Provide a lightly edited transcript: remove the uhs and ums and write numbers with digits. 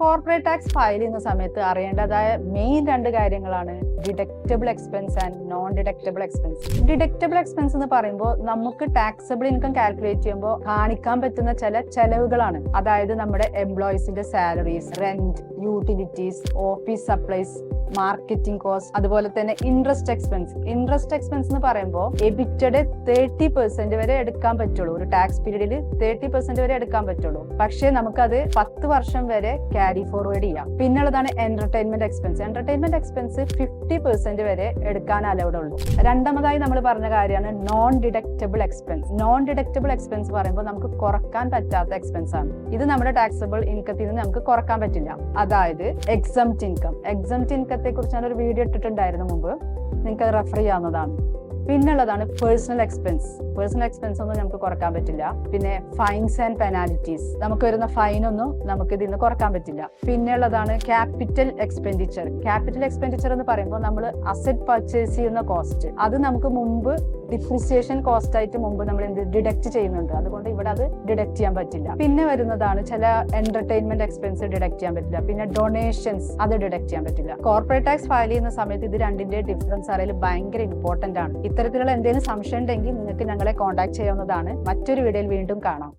Corporate tax file ചെയ്യുന്ന സമയത്ത് അറിയേണ്ടതായ main രണ്ട് കാര്യങ്ങളാണ് deductible expense and non deductible expense. Deductible expense എന്ന് പറയുമ്പോൾ നമുക്ക് ടാക്സബിൾ ഇൻകം കാൽക്കുലേറ്റ് ചെയ്യുമ്പോൾ കാണിക്കാൻ പറ്റുന്ന ചില ചെലവുകളാണ്. അതായത് നമ്മുടെ എംപ്ലോയീസിന്റെ salaries, rent, utilities, office supplies, marketing cost, അതുപോലെ തന്നെ ഇൻട്രസ്റ്റ് എക്സ്പെൻസ്. ഇൻട്രസ്റ്റ് എക്സ്പെൻസ് എന്ന് പറയുമ്പോൾ എബിറ്റഡ് 30% വരെ എടുക്കാൻ പറ്റുള്ളൂ. ഒരു ടാക്സ് പീരീഡിൽ 30% വരെ എടുക്കാൻ പറ്റുള്ളൂ. പക്ഷേ നമുക്കത് 10 വർഷം വരെ ക്യാരി ഫോർവേഡ് ചെയ്യാം. പിന്നുള്ളതാണ് എന്റർടൈൻമെന്റ് എക്സ്പെൻസ്. എന്റർടൈൻമെന്റ് എക്സ്പെൻസ് 50% വരെ എടുക്കാൻ അലൗഡ് ഉള്ളൂ. രണ്ടാമതായി നമ്മൾ പറഞ്ഞ കാര്യമാണ് non deductible expense. Non deductible expense പറയുമ്പോൾ നമുക്ക് കുറക്കാൻ പറ്റാത്ത എക്സ്പെൻസ് ആണ്. ഇത് നമ്മുടെ ടാക്സബിൾ ഇൻകത്തിൽ നിന്ന് നമുക്ക് കുറക്കാൻ പറ്റില്ല. അതായത് എക്സംപ്റ്റ് ഇൻകം. എക്സംപ്റ്റ് ഇൻകത്തെ കുറിച്ച് ഞാനൊരു വീഡിയോ ഇട്ടിട്ടുണ്ടായിരുന്നു മുമ്പ്, നിങ്ങൾക്ക് അത് റെഫർ ചെയ്യാവുന്നതാണ്. പിന്നുള്ളതാണ് പേഴ്സണൽ എക്സ്പെൻസ്. പേഴ്സണൽ എക്സ്പെൻസ് ഒന്നും നമുക്ക് കുറക്കാൻ പറ്റില്ല. പിന്നെ ഫൈൻസ് ആൻഡ് പെനാലിറ്റീസ്, നമുക്ക് വരുന്ന ഫൈനൊന്നും നമുക്ക് ഇതിൽ നിന്ന് കുറക്കാൻ പറ്റില്ല. പിന്നെയുള്ളതാണ് ക്യാപിറ്റൽ എക്സ്പെൻഡിച്ചർ. ക്യാപിറ്റൽ എക്സ്പെൻഡിച്ചർ എന്ന് പറയുമ്പോൾ നമ്മൾ അസറ്റ് പർച്ചേസ് ചെയ്യുന്ന കോസ്റ്റ്, അത് നമുക്ക് മുമ്പ് ഡിപ്രിസിയേഷൻ കോസ്റ്റ് ആയിട്ട് മുമ്പ് നമ്മൾ ഡിഡക്ട് ചെയ്യുന്നുണ്ട്. അതുകൊണ്ട് ഇവിടെ അത് ഡിഡക്ട് ചെയ്യാൻ പറ്റില്ല. പിന്നെ വരുന്നതാണ് ചില എന്റർടൈൻമെന്റ് എക്സ്പെൻസ് ഡിഡക്ട് ചെയ്യാൻ പറ്റില്ല. പിന്നെ ഡൊണേഷൻസ്, അത് ഡിഡക്ട് ചെയ്യാൻ പറ്റില്ല. കോർപ്പറേറ്റ് ടാക്സ് ഫയൽ ചെയ്യുന്ന സമയത്ത് ഇത് രണ്ടിന്റെ ഡിഫറൻസ് അറിയൽ ഭയങ്കര ഇമ്പോർട്ടന്റ് ആണ്. ഇത്തരത്തിലുള്ള എന്തെങ്കിലും സംശയം ഉണ്ടെങ്കിൽ നിങ്ങൾക്ക് ഞങ്ങളെ കോൺടാക്ട് ചെയ്യാവുന്നതാണ്. മറ്റൊരു വീഡിയോയിൽ വീണ്ടും കാണാം.